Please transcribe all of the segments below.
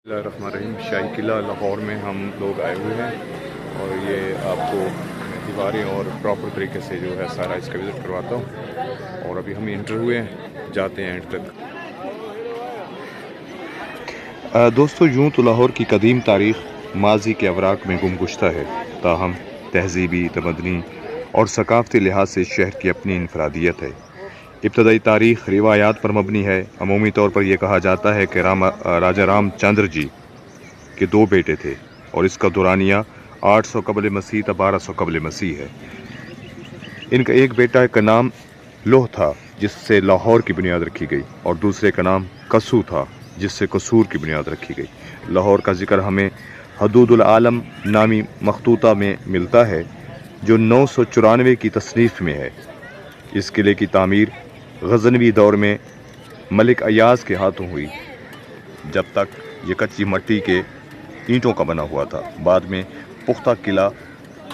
الرحمن شاہی قلعہ لاہور میں ہم لوگ آئے ہوئے ہیں اور یہ آپ کو دیواریں اور پراپر طریقے سے جو ہے سارا اس کا وزٹ کرواتا ہوں اور ابھی ہم انٹر ہوئے ہیں، جاتے ہیں اینڈ تک۔ دوستو یوں تو لاہور کی قدیم تاریخ ماضی کے اوراق میں گم گشتہ ہے، تاہم تہذیبی، تمدنی اور ثقافتی لحاظ سے شہر کی اپنی انفرادیت ہے۔ ابتدائی تاریخ روایات پر مبنی ہے۔ عمومی طور پر یہ کہا جاتا ہے کہ راجہ رام چندر جی کے 2 بیٹے تھے اور اس کا دورانیہ 800 قبل مسیح تا 1200 قبل مسیح ہے۔ ان کا ایک بیٹا کا نام لوہ تھا جس سے لاہور کی بنیاد رکھی گئی، اور دوسرے کا نام کسو تھا جس سے قصور کی بنیاد رکھی گئی۔ لاہور کا ذکر ہمیں حدود العالم نامی مخطوطہ میں ملتا ہے جو 994 کی تصنیف میں ہے۔ اس قلعے کی تعمیر غزنوی دور میں ملک ایاز کے ہاتھوں ہوئی، جب تک یہ کچی مٹی کے اینٹوں کا بنا ہوا تھا۔ بعد میں پختہ قلعہ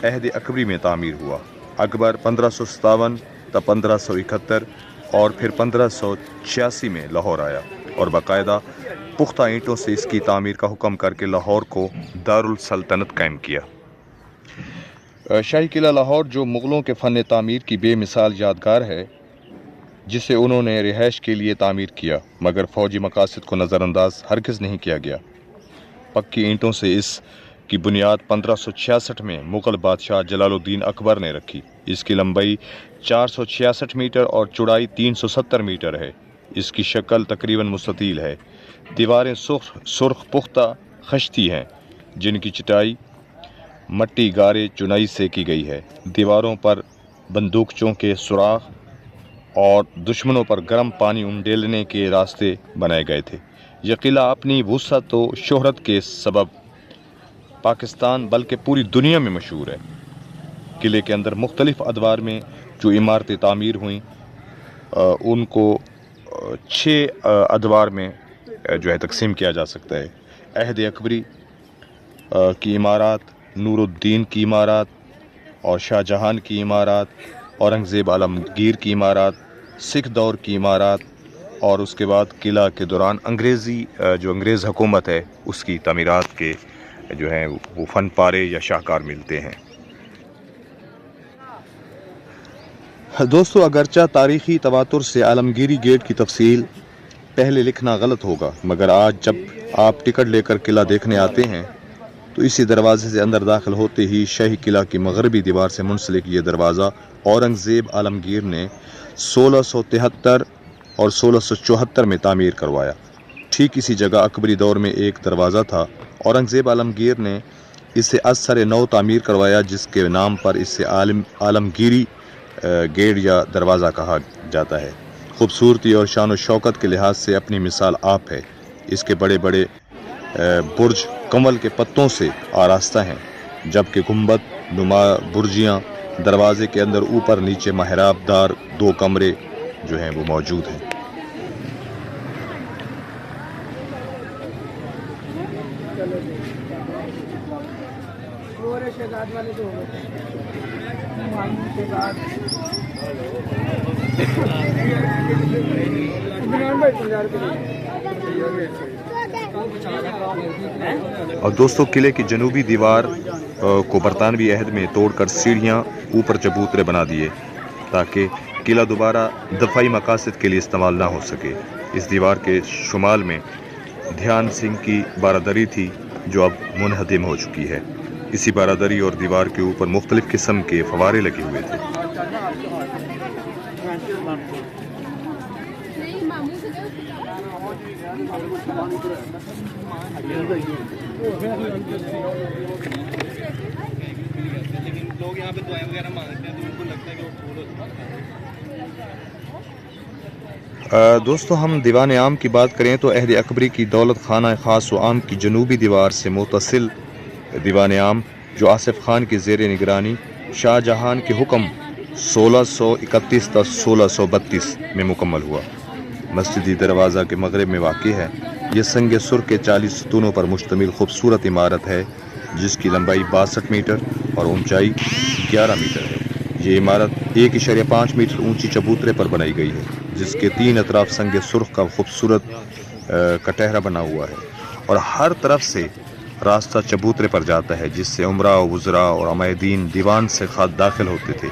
عہد اکبری میں تعمیر ہوا۔ اکبر 1557 تا 1571 اور پھر 1586 میں لاہور آیا اور باقاعدہ پختہ اینٹوں سے اس کی تعمیر کا حکم کر کے لاہور کو دارالسلطنت قائم کیا۔ شاہی قلعہ لاہور جو مغلوں کے فن تعمیر کی بے مثال یادگار ہے، جسے انہوں نے رہائش کے لیے تعمیر کیا مگر فوجی مقاصد کو نظر انداز ہرگز نہیں کیا گیا۔ پکی اینٹوں سے اس کی بنیاد 1566 میں مغل بادشاہ جلال الدین اکبر نے رکھی۔ اس کی لمبائی 466 میٹر اور چوڑائی 370 میٹر ہے۔ اس کی شکل تقریباً مستطیل ہے۔ دیواریں سرخ پختہ خشتی ہیں جن کی چٹائی مٹی گارے چنائی سے کی گئی ہے۔ دیواروں پر بندوقچوں کے سوراخ اور دشمنوں پر گرم پانی انڈیلنے کے راستے بنائے گئے تھے۔ یہ قلعہ اپنی وسعت و شہرت کے سبب پاکستان بلکہ پوری دنیا میں مشہور ہے۔ قلعے کے اندر مختلف ادوار میں جو عمارتیں تعمیر ہوئیں ان کو 6 ادوار میں جو ہے تقسیم کیا جا سکتا ہے۔ عہد اکبری کی عمارات، نور الدین کی عمارات اور شاہ جہان کی عمارات، اورنگزیب عالمگیر کی عمارات، سکھ دور کی عمارات، اور اس کے بعد قلعہ کے دوران انگریز حکومت ہے اس کی تعمیرات کے جو ہیں وہ فن پارے یا شاہکار ملتے ہیں۔ دوستو اگرچہ تاریخی تواتر سے عالمگیری گیٹ کی تفصیل پہلے لکھنا غلط ہوگا، مگر آج جب آپ ٹکٹ لے کر قلعہ دیکھنے آتے ہیں تو اسی دروازے سے اندر داخل ہوتے ہی شاہی قلعہ کی مغربی دیوار سے منسلک یہ دروازہ اورنگزیب عالمگیر نے 1673 اور 1674 میں تعمیر کروایا۔ ٹھیک اسی جگہ اکبری دور میں ایک دروازہ تھا۔ اورنگزیب عالمگیر نے اسے از سر نو تعمیر کروایا، جس کے نام پر اسے عالمگیری گیٹ یا دروازہ کہا جاتا ہے۔ خوبصورتی اور شان و شوکت کے لحاظ سے اپنی مثال آپ ہے۔ اس کے بڑے بڑے برج کنول کے پتوں سے آراستہ ہیں، جبکہ گنبد نما برجیاں دروازے کے اندر اوپر نیچے محراب دار 2 کمرے جو ہیں وہ موجود ہیں۔ اور دوستو قلعے کی جنوبی دیوار کو برطانوی عہد میں توڑ کر سیڑھیاں اوپر چبوترے بنا دیے تاکہ قلعہ دوبارہ دفاعی مقاصد کے لیے استعمال نہ ہو سکے۔ اس دیوار کے شمال میں دھیان سنگھ کی بارادری تھی جو اب منہدم ہو چکی ہے۔ اسی بارادری اور دیوار کے اوپر مختلف قسم کے فوارے لگے ہوئے تھے۔ دوستو ہم دیوان عام کی بات کریں تو عہد اکبری کی دولت خانہ خاص و عام کی جنوبی دیوار سے متصل دیوان عام جو آصف خان کی زیر نگرانی شاہ جہان کے حکم 1631 تا 1632 میں مکمل ہوا۔ مسجدی دروازہ کے مغرب میں واقع ہے۔ یہ سنگ سرخ کے 40 ستونوں پر مشتمل خوبصورت عمارت ہے جس کی لمبائی 62 میٹر اور اونچائی 11 میٹر ہے۔ یہ عمارت 1.5 میٹر اونچی چبوترے پر بنائی گئی ہے جس کے 3 اطراف سنگ سرخ کا خوبصورت کٹہرا بنا ہوا ہے اور ہر طرف سے راستہ چبوترے پر جاتا ہے جس سے عمرہ وزراء اور عمائدین دیوان سے خط داخل ہوتے تھے۔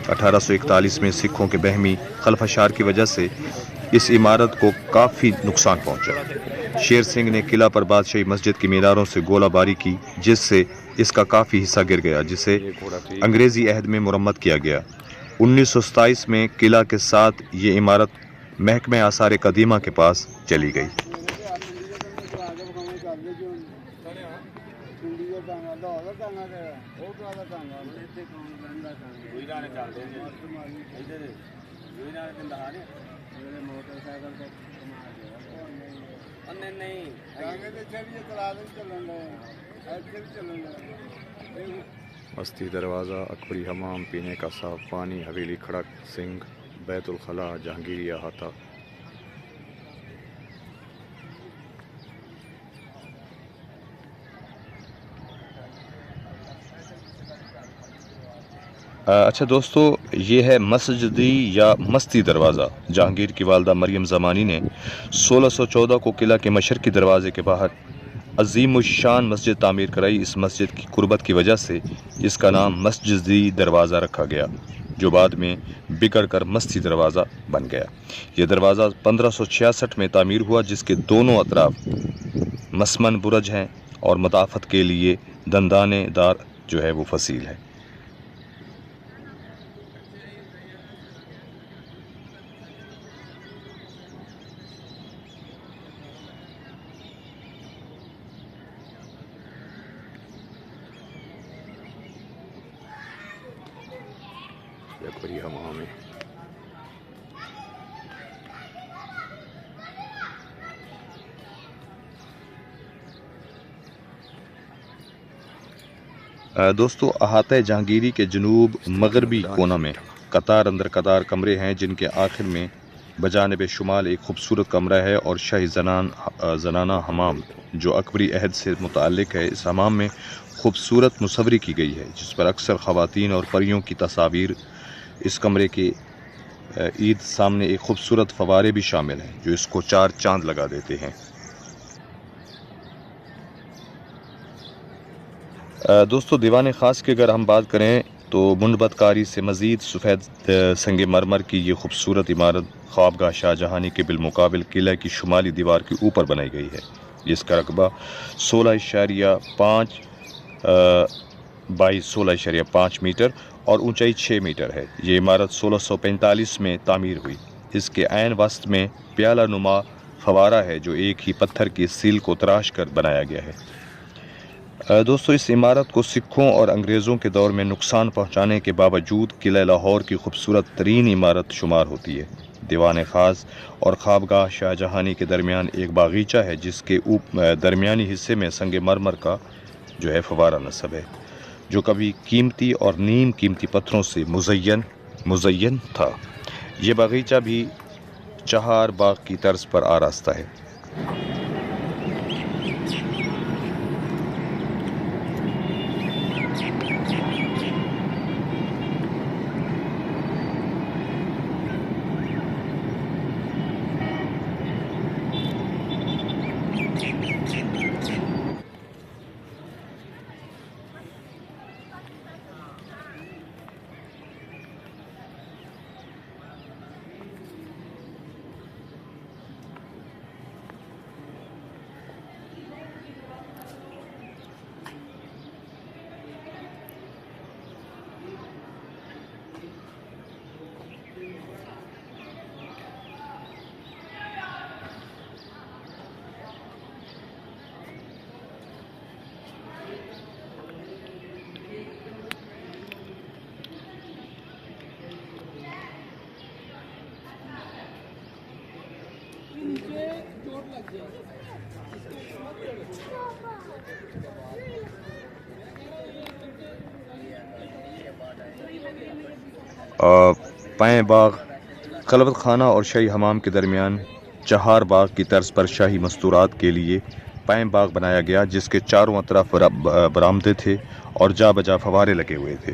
1841 میں سکھوں کے بہمی خلفشار کی وجہ سے اس عمارت کو کافی نقصان پہنچا۔ شیر سنگھ نے قلعہ پر بادشاہی مسجد کی میناروں سے گولہ باری کی جس سے اس کا کافی حصہ گر گیا، جسے انگریزی عہد میں مرمت کیا گیا۔ 1927 میں قلعہ کے ساتھ یہ عمارت محکمہ آثار قدیمہ کے پاس چلی گئی۔ مستی دروازہ، اکبری حمام، پینے کا صاف پانی، حویلی کھڑک سنگھ، بیت الخلاء، جہانگیری احاطہ۔ اچھا دوستو، یہ ہے مسجدی یا مستی دروازہ۔ جہانگیر کی والدہ مریم زمانی نے 1614 کو قلعہ کے مشرقی دروازے کے باہر عظیم الشان مسجد تعمیر کرائی۔ اس مسجد کی قربت کی وجہ سے اس کا نام مسجدی دروازہ رکھا گیا، جو بعد میں بگڑ کر مستی دروازہ بن گیا۔ یہ دروازہ 1566 میں تعمیر ہوا، جس کے دونوں اطراف مسمن برج ہیں اور مدافعت کے لیے دندانے دار جو ہے وہ فصیل ہے۔ اکبری حمام ہے۔ دوستو، احاطہ جہانگیری کے جنوب مغربی کونا میں قطار اندر قطار کمرے ہیں، جن کے آخر میں بجانب شمال ایک خوبصورت کمرہ ہے اور شاہی زنانہ حمام جو اکبری عہد سے متعلق ہے۔ اس حمام میں خوبصورت مصوری کی گئی ہے جس پر اکثر خواتین اور پریوں کی تصاویر۔ اس کمرے کے عید سامنے ایک خوبصورت فوارے بھی شامل ہیں جو اس کو 4 چاند لگا دیتے ہیں۔ دوستو، دیوان خاص کی اگر ہم بات کریں تو منبت کاری سے مزید سفید سنگ مرمر کی یہ خوبصورت عمارت خوابگاہ شاہ جہانی کے بالمقابل قلعہ کی شمالی دیوار کے اوپر بنائی گئی ہے، جس کا رقبہ 16.5 بائی 16.5 میٹر اور اونچائی 6 میٹر ہے۔ یہ عمارت 1645 میں تعمیر ہوئی۔ اس کے عین وسط میں پیالہ نما فوارہ ہے جو ایک ہی پتھر کی سیل کو تراش کر بنایا گیا ہے۔ دوستو، اس عمارت کو سکھوں اور انگریزوں کے دور میں نقصان پہنچانے کے باوجود قلعہ لاہور کی خوبصورت ترین عمارت شمار ہوتی ہے۔ دیوان خاص اور خوابگاہ شاہ جہانی کے درمیان ایک باغیچہ ہے جس کے درمیانی حصے میں سنگ مرمر کا جو ہے فوارہ نصب ہے، جو کبھی قیمتی اور نیم قیمتی پتھروں سے مزین تھا۔ یہ باغیچہ بھی چہار باغ کی طرز پر آراستہ ہے۔ پائیں باغ خلوت خانہ اور شاہی حمام کے درمیان چہار باغ کی طرز پر شاہی مستورات کے لیے پائیں باغ بنایا گیا، جس کے چاروں اطراف برآمدے تھے اور جا بجا فوارے لگے ہوئے تھے۔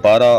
12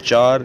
4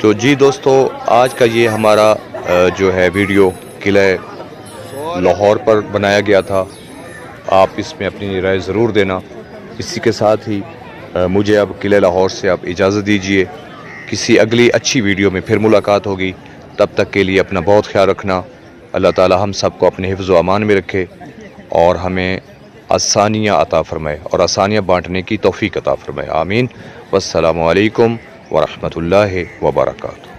تو جی دوستو، آج کا یہ ہمارا جو ہے ویڈیو قلعہ لاہور پر بنایا گیا تھا. آپ اس میں اپنی رائے ضرور دینا. اسی کے ساتھ ہی مجھے اب قلعہ لاہور سے آپ اجازت دیجیے. کسی اگلی اچھی ویڈیو میں پھر ملاقات ہوگی. تب تک کے لیے اپنا بہت خیال رکھنا. اللہ تعالی ہم سب کو اپنے حفظ و امان میں رکھے اور ہمیں آسانیاں عطا فرمائے اور آسانیاں بانٹنے کی توفیق عطا فرمائے. آمین. والسلام علیکم ورحمۃ اللہ وبرکاتہ.